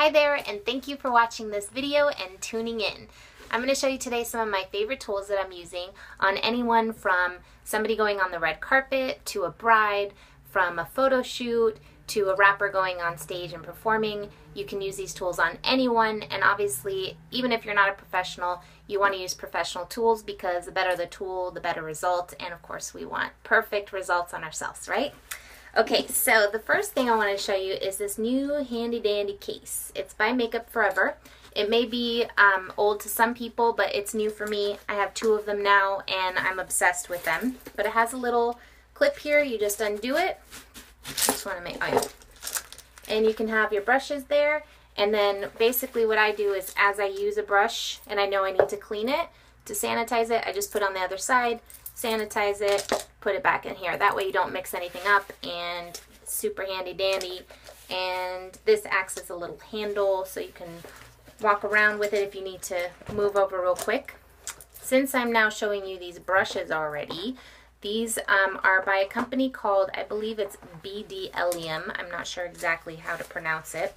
Hi there, and thank you for watching this video and tuning in. I'm going to show you today some of my favorite tools that I'm using on anyone from somebody going on the red carpet to a bride, from a photo shoot to a rapper going on stage and performing. You can use these tools on anyone, and obviously even if you're not a professional, you want to use professional tools because the better the tool, the better result, and of course we want perfect results on ourselves, right? Okay, so the first thing I want to show you is this new handy dandy case. It's by Makeup Forever. It may be old to some people, but it's new for me. I have two of them now and I'm obsessed with them. But it has a little clip here. You just undo it. Just want to make, oh yeah. And you can have your brushes there. And then basically what I do is as I use a brush and I know I need to clean it, to sanitize it, I just put on the other side, sanitize it, put it back in here. That way you don't mix anything up, and super handy dandy. And this acts as a little handle so you can walk around with it if you need to move over real quick. Since I'm now showing you these brushes already, these are by a company called, I believe it's BDLium. I'm not sure exactly how to pronounce it.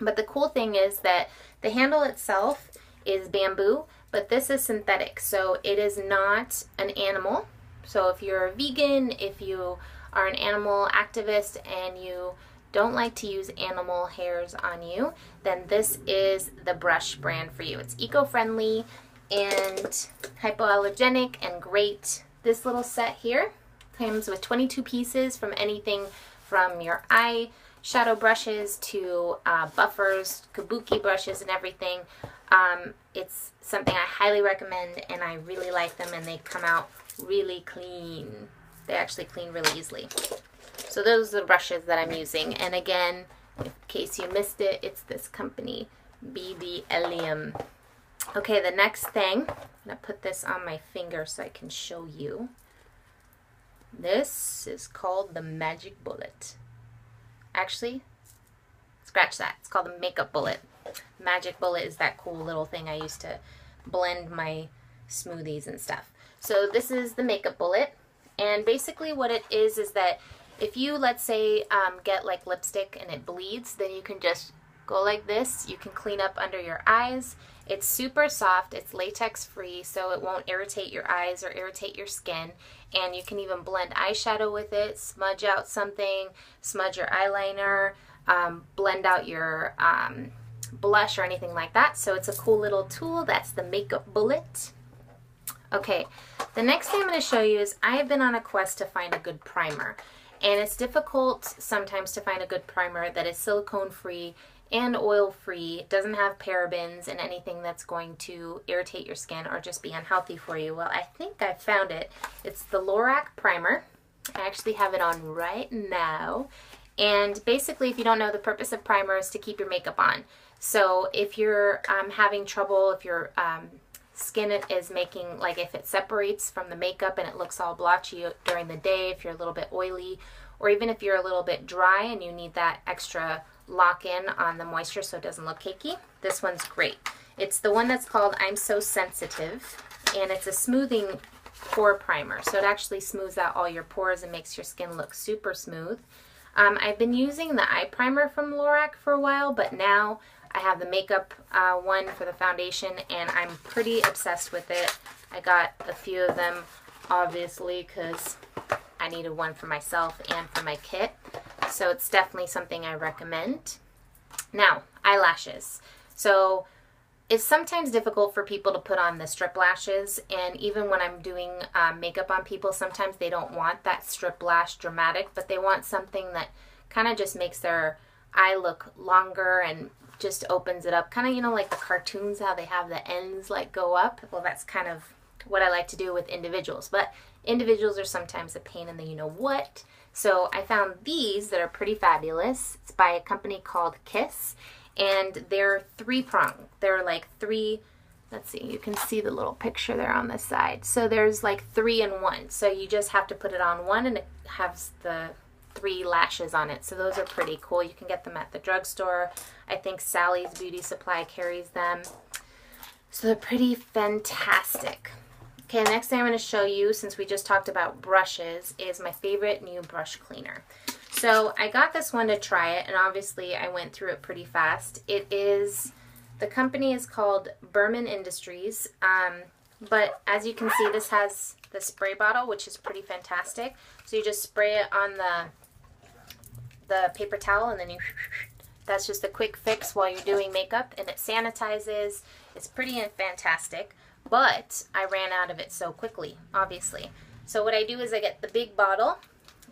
But the cool thing is that the handle itself is bamboo, but this is synthetic, so it is not an animal. So if you're a vegan, if you are an animal activist and you don't like to use animal hairs on you, then this is the brush brand for you. It's eco-friendly and hypoallergenic and great. This little set here comes with 22 pieces from anything from your eye shadow brushes to buffers, kabuki brushes and everything. It's something I highly recommend and I really like them, and they come out really clean. They actually clean really easily. So those are the brushes that I'm using, and again, in case you missed it, it's this company, BDLium. Okay, the next thing, I'm going to put this on my finger so I can show you. This is called the Magic Bullet. Actually, scratch that. It's called the Makeup Bullet. Magic Bullet is that cool little thing I used to blend my smoothies and stuff. So this is the Makeup Bullet, and basically what it is that if you, let's say, get like lipstick and it bleeds, then you can just go like this. You can clean up under your eyes. It's super soft, it's latex free, so it won't irritate your eyes or irritate your skin, and you can even blend eyeshadow with it, smudge out something, smudge your eyeliner, blend out your blush or anything like that. So it's a cool little tool. That's the Makeup Bullet. Okay, the next thing I'm going to show you is I have been on a quest to find a good primer, and it's difficult sometimes to find a good primer that is silicone free and oil free, doesn't have parabens and anything that's going to irritate your skin or just be unhealthy for you. Well, I think I found it. It's the Lorac primer. I actually have it on right now. And basically, if you don't know, the purpose of primer is to keep your makeup on. So if you're having trouble, if your skin is making, like if it separates from the makeup and it looks all blotchy during the day, if you're a little bit oily, or even if you're a little bit dry and you need that extra lock in on the moisture so it doesn't look cakey, this one's great. It's the one that's called I'm So Sensitive, and it's a smoothing pore primer. So it actually smooths out all your pores and makes your skin look super smooth. I've been using the eye primer from Lorac for a while, but now I have the makeup one for the foundation, and I'm pretty obsessed with it. I got a few of them, obviously, because I needed one for myself and for my kit. So it's definitely something I recommend. Now, eyelashes. So it's sometimes difficult for people to put on the strip lashes, and even when I'm doing makeup on people, sometimes they don't want that strip lash dramatic, but they want something that kind of just makes their eye look longer and just opens it up. Kind of, you know, like the cartoons, how they have the ends like go up. Well, that's kind of what I like to do with individuals, but individuals are sometimes a pain in the you-know-what. So I found these that are pretty fabulous. It's by a company called Kiss, and they're three-pronged. They're like three, let's see, you can see the little picture there on the side. So there's like 3 in 1. So you just have to put it on one and it has the 3 lashes on it. So those are pretty cool. You can get them at the drugstore. I think Sally's Beauty Supply carries them. So they're pretty fantastic. Okay, the next thing I'm going to show you, since we just talked about brushes, is my favorite new brush cleaner. So I got this one to try it, and obviously I went through it pretty fast. The company is called Berman Industries, but as you can see, this has the spray bottle, which is pretty fantastic. So you just spray it on the paper towel, and then that's just a quick fix while you're doing makeup, and it sanitizes. It's pretty fantastic, but I ran out of it so quickly, obviously. So what I do is I get the big bottle,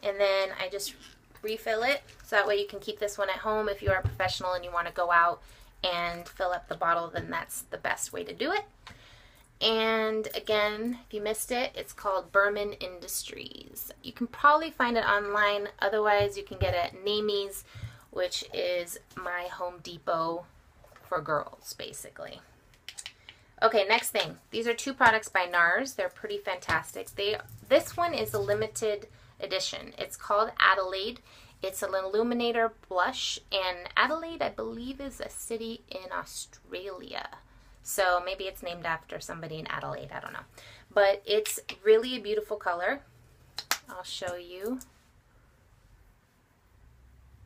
and then I just refill it, so that way you can keep this one at home. If you are a professional and you want to go out and fill up the bottle, then that's the best way to do it. And again, if you missed it, it's called Berman Industries. You can probably find it online. Otherwise, you can get it at Namie's, which is my Home Depot for girls, basically. Okay, next thing. These are 2 products by NARS. They're pretty fantastic. This one is a limited edition. It's called Adelaide. It's an illuminator blush, and Adelaide, I believe, is a city in Australia. So maybe it's named after somebody in Adelaide. I don't know. But it's really a beautiful color. I'll show you.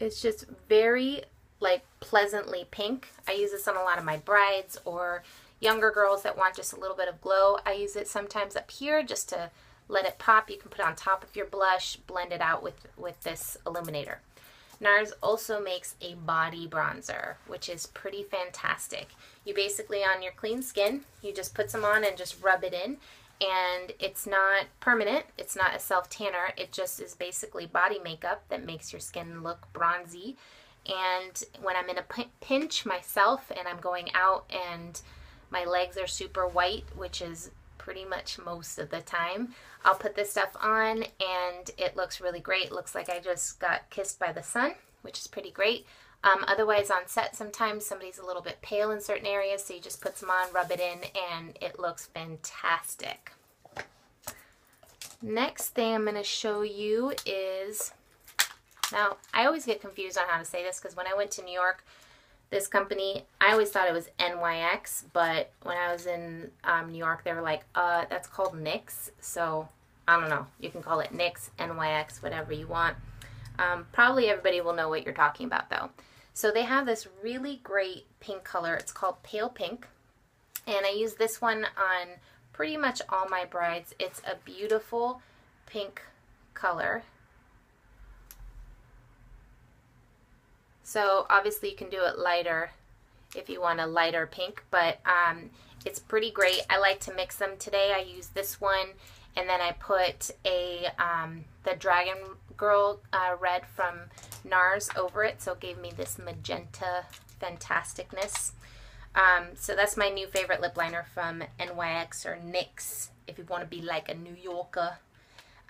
It's just very, like, pleasantly pink. I use this on a lot of my brides or younger girls that want just a little bit of glow. I use it sometimes up here just to let it pop. You can put it on top of your blush, blend it out with this illuminator. NARS also makes a body bronzer, which is pretty fantastic. You basically, on your clean skin, you just put some on and just rub it in. And it's not permanent. It's not a self-tanner. It just is basically body makeup that makes your skin look bronzy. And when I'm in a pinch myself and I'm going out and my legs are super white, which is pretty much most of the time, I'll put this stuff on and it looks really great. It looks like I just got kissed by the sun, which is pretty great. Otherwise, on set, sometimes somebody's a little bit pale in certain areas, so you just put some on, rub it in, and it looks fantastic. Next thing I'm going to show you is, now I always get confused on how to say this because when I went to New York, this company, I always thought it was NYX, but when I was in New York, they were like, that's called NYX, so I don't know. You can call it NYX, NYX, whatever you want. Probably everybody will know what you're talking about, though. So they have this really great pink color. It's called Pale Pink, and I use this one on pretty much all my brides. It's a beautiful pink color. So obviously you can do it lighter if you want a lighter pink, but it's pretty great. I like to mix them today. I use this one, and then I put the Dragon Girl red from NARS over it, so it gave me this magenta fantasticness. So that's my new favorite lip liner from NYX or NYX, if you want to be like a New Yorker.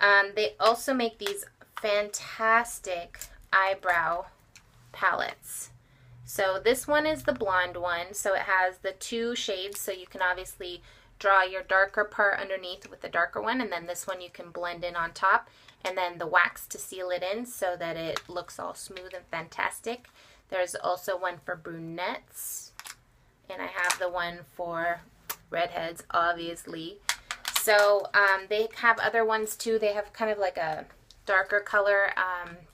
They also make these fantastic eyebrow palettes. So this one is the blonde one, so it has the 2 shades, so you can obviously draw your darker part underneath with the darker one, and then this one you can blend in on top, and then the wax to seal it in so that it looks all smooth and fantastic. There's also one for brunettes, and I have the one for redheads, obviously. So they have other ones too. They have kind of like a darker color,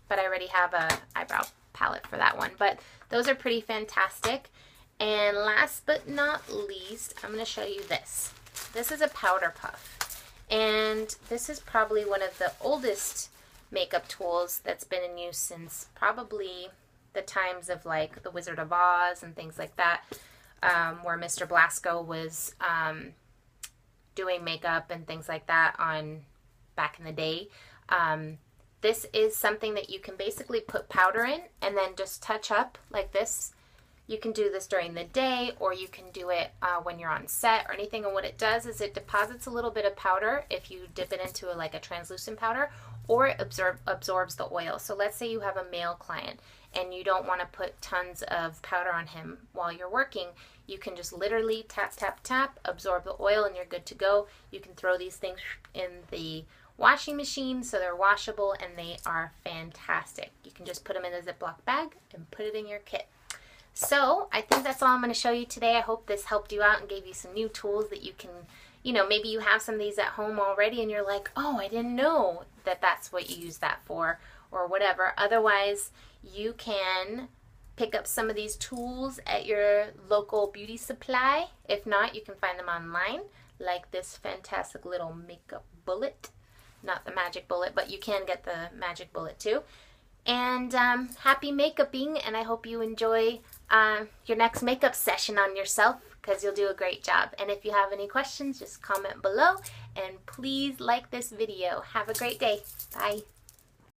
but I already have a eyebrow palette for that one. But those are pretty fantastic. And last but not least, I'm going to show you this. This is a powder puff. And this is probably one of the oldest makeup tools that's been in use since probably the times of like The Wizard of Oz and things like that, where Mr. Blasco was doing makeup and things like that on back in the day. This is something that you can basically put powder in and then just touch up like this. You can do this during the day, or you can do it when you're on set or anything. And what it does is it deposits a little bit of powder if you dip it into like a translucent powder, or it absorbs the oil. So let's say you have a male client and you don't want to put tons of powder on him while you're working. You can just literally tap, tap, tap, absorb the oil, and you're good to go. You can throw these things in the washing machine, so they're washable, and they are fantastic. You can just put them in a Ziploc bag and put it in your kit. So I think that's all I'm going to show you today. I hope this helped you out and gave you some new tools that you can, you know, maybe you have some of these at home already and you're like, oh, I didn't know that that's what you use that for. or whatever. Otherwise, you can pick up some of these tools at your local beauty supply. If not, you can find them online, like this fantastic little makeup bullet. Not the magic bullet, but you can get the magic bullet too. And happy makeuping, and I hope you enjoy your next makeup session on yourself, because you'll do a great job. And if you have any questions, just comment below, and please like this video. Have a great day. Bye.